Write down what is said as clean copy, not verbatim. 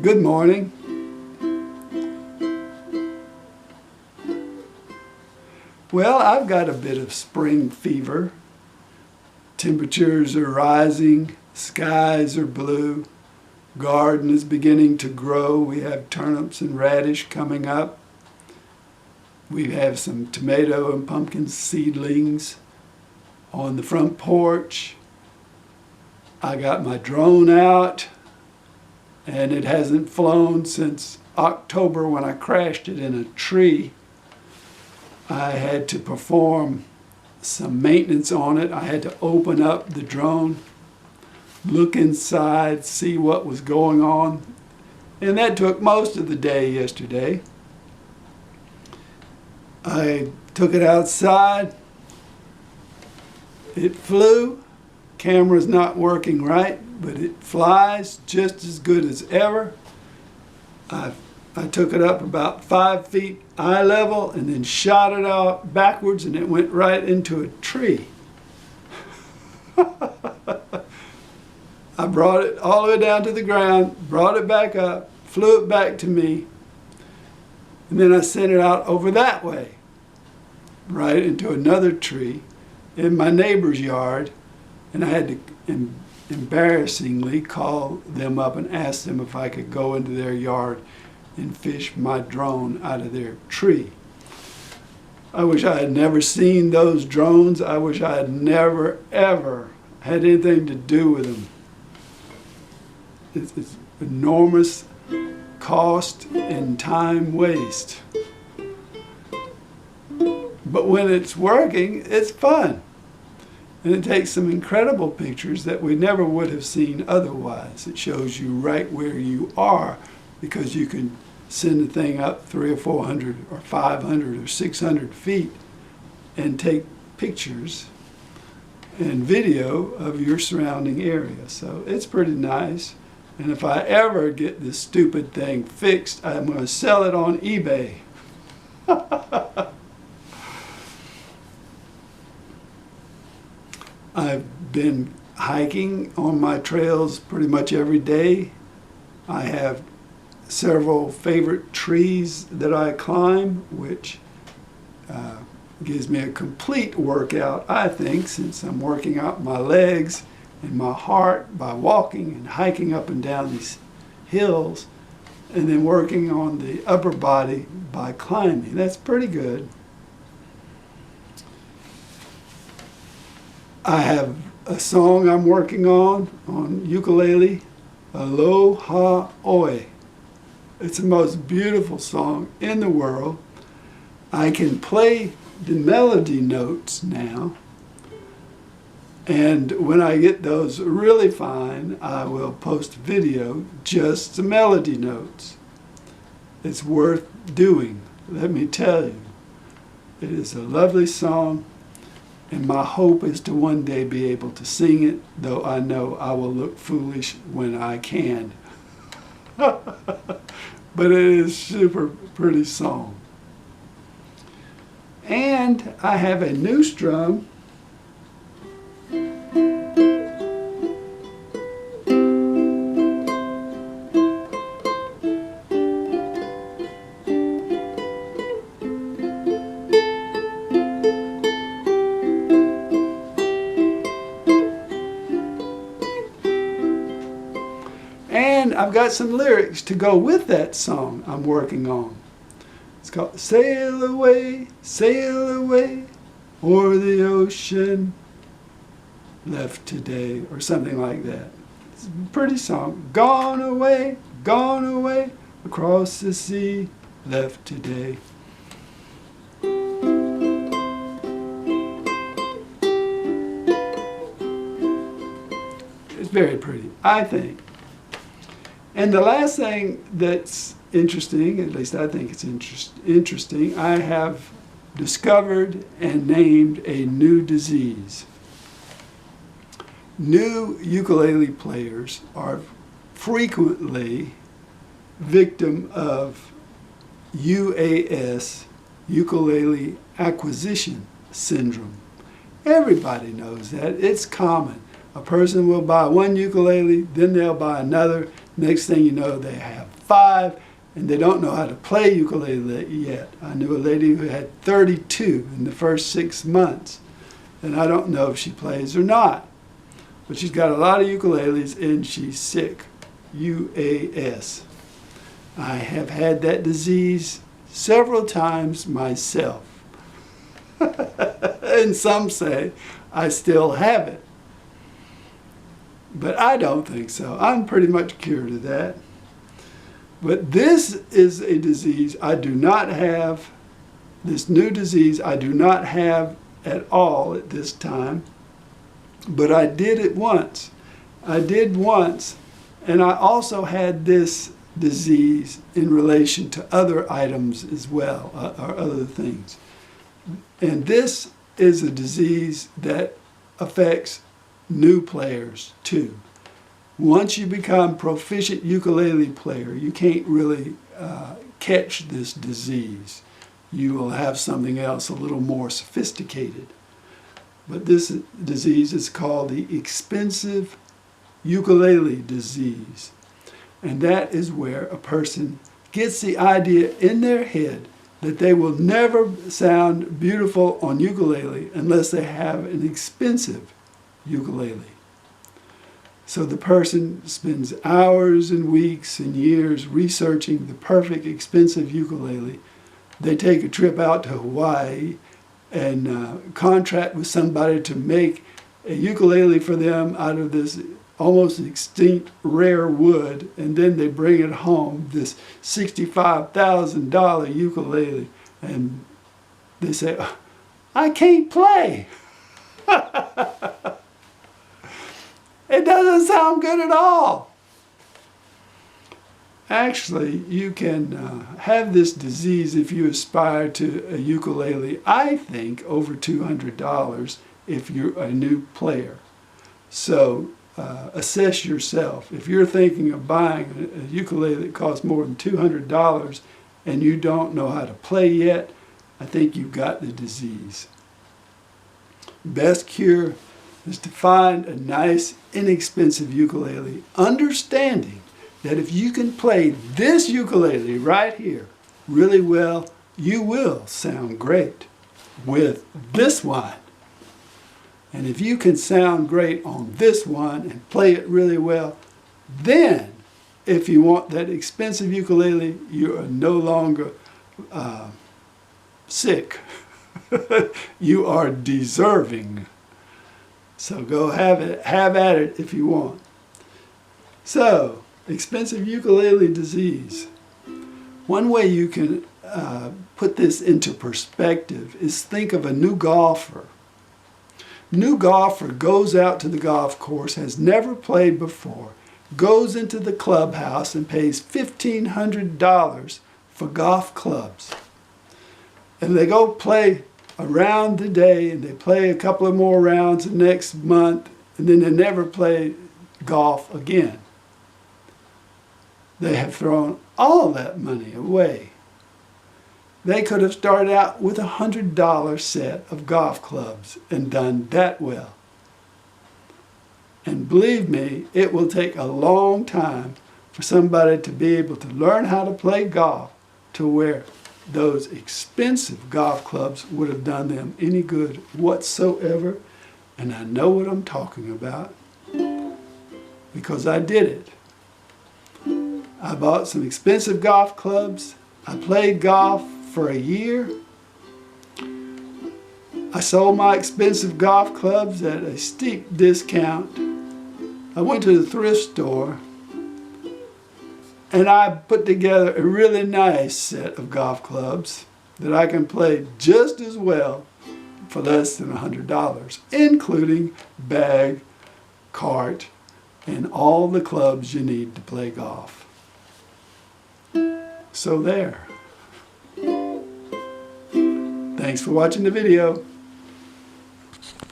Good morning. Well, I've got a bit of spring fever. Temperatures are rising, skies are blue, garden is beginning to grow. We have turnips and radish coming up. We have some tomato and pumpkin seedlings on the front porch. I got my drone out, and it hasn't flown since October when I crashed it in a tree. I had to perform some maintenance on it. I had to open up the drone, look inside, see what was going on, and that took most of the day yesterday. I took it outside. It flew. Camera's not working right, but it flies just as good as ever. I took it up about 5 feet eye level and then shot it out backwards, and it went right into a tree. I brought it all the way down to the ground, brought it back up, flew it back to me, and then I sent it out over that way, right into another tree in my neighbor's yard, and I had to embarrassingly call them up and ask them if I could go into their yard and fish my drone out of their tree. I wish I had never seen those drones. I wish I had never, ever had anything to do with them. It's enormous cost and time waste. But when it's working, it's fun. And it takes some incredible pictures that we never would have seen otherwise. It shows you right where you are, because you can send the thing up 300 or 400 or 500 or 600 feet and take pictures and video of your surrounding area. So it's pretty nice. And if I ever get this stupid thing fixed, I'm going to sell it on eBay. I've been hiking on my trails pretty much every day. I have several favorite trees that I climb, which gives me a complete workout, I think, since I'm working out my legs and my heart by walking and hiking up and down these hills, and then working on the upper body by climbing. That's pretty good. I have a song I'm working on ukulele, Aloha Oe. It's the most beautiful song in the world. I can play the melody notes now, and when I get those really fine, I will post a video, just the melody notes. It's worth doing, let me tell you. It is a lovely song, and my hope is to one day be able to sing it, though I know I will look foolish when I can. But it is a super pretty song. And I have a new strum. And I've got some lyrics to go with that song I'm working on. It's called Sail Away, o'er the ocean left today, or something like that. It's a pretty song. Gone away, across the sea, left today. It's very pretty, I think. And the last thing that's interesting, at least I think it's interesting, I have discovered and named a new disease. New ukulele players are frequently victim of UAS, ukulele acquisition syndrome. Everybody knows that. It's common. A person will buy one ukulele, then they'll buy another, Next thing you know, they have 5, and they don't know how to play ukulele yet. I knew a lady who had 32 in the first 6 months, and I don't know if she plays or not. But she's got a lot of ukuleles, and she's sick. UAS. I have had that disease several times myself. And some say I still have it. But I don't think so. I'm pretty much cured of that. But this is a disease I do not have. This new disease I do not have at all at this time. But I did it once. I did once. And I also had this disease in relation to other items as well, or other things. And this is a disease that affects new players too. Once you become proficient ukulele player, you can't really catch this disease. You will have something else a little more sophisticated. But this disease is called the expensive ukulele disease. And that is where a person gets the idea in their head that they will never sound beautiful on ukulele unless they have an expensive ukulele. So the person spends hours and weeks and years researching the perfect expensive ukulele. They take a trip out to Hawaii and contract with somebody to make a ukulele for them out of this almost extinct rare wood, and then they bring it home, this $65,000 ukulele, and they say, I can't play. It doesn't sound good at all. Actually, you can have this disease if you aspire to a ukulele, I think, over $200 if you're a new player. So assess yourself. If you're thinking of buying a ukulele that costs more than $200 and you don't know how to play yet, I think you've got the disease. Best cure is to find a nice, inexpensive ukulele, understanding that if you can play this ukulele right here really well, you will sound great with this one. And if you can sound great on this one and play it really well, then if you want that expensive ukulele, you are no longer sick. You are deserving. So go have at it if you want. So, expensive ukulele disease. One way you can put this into perspective is think of a new golfer. New golfer goes out to the golf course, has never played before, goes into the clubhouse and pays $1,500 for golf clubs. And they go play around the day, and they play a couple of more rounds the next month, and then they never play golf again. They have thrown all that money away. They could have started out with a $100 set of golf clubs and done that well. And believe me, it will take a long time for somebody to be able to learn how to play golf to where those expensive golf clubs would have done them any good whatsoever. And I know what I'm talking about because I did it. I bought some expensive golf clubs. I played golf for a year. I sold my expensive golf clubs at a steep discount. I went to the thrift store and I put together a really nice set of golf clubs that I can play just as well for less than $100, including bag, cart, and all the clubs you need to play golf. So there. Thanks for watching the video.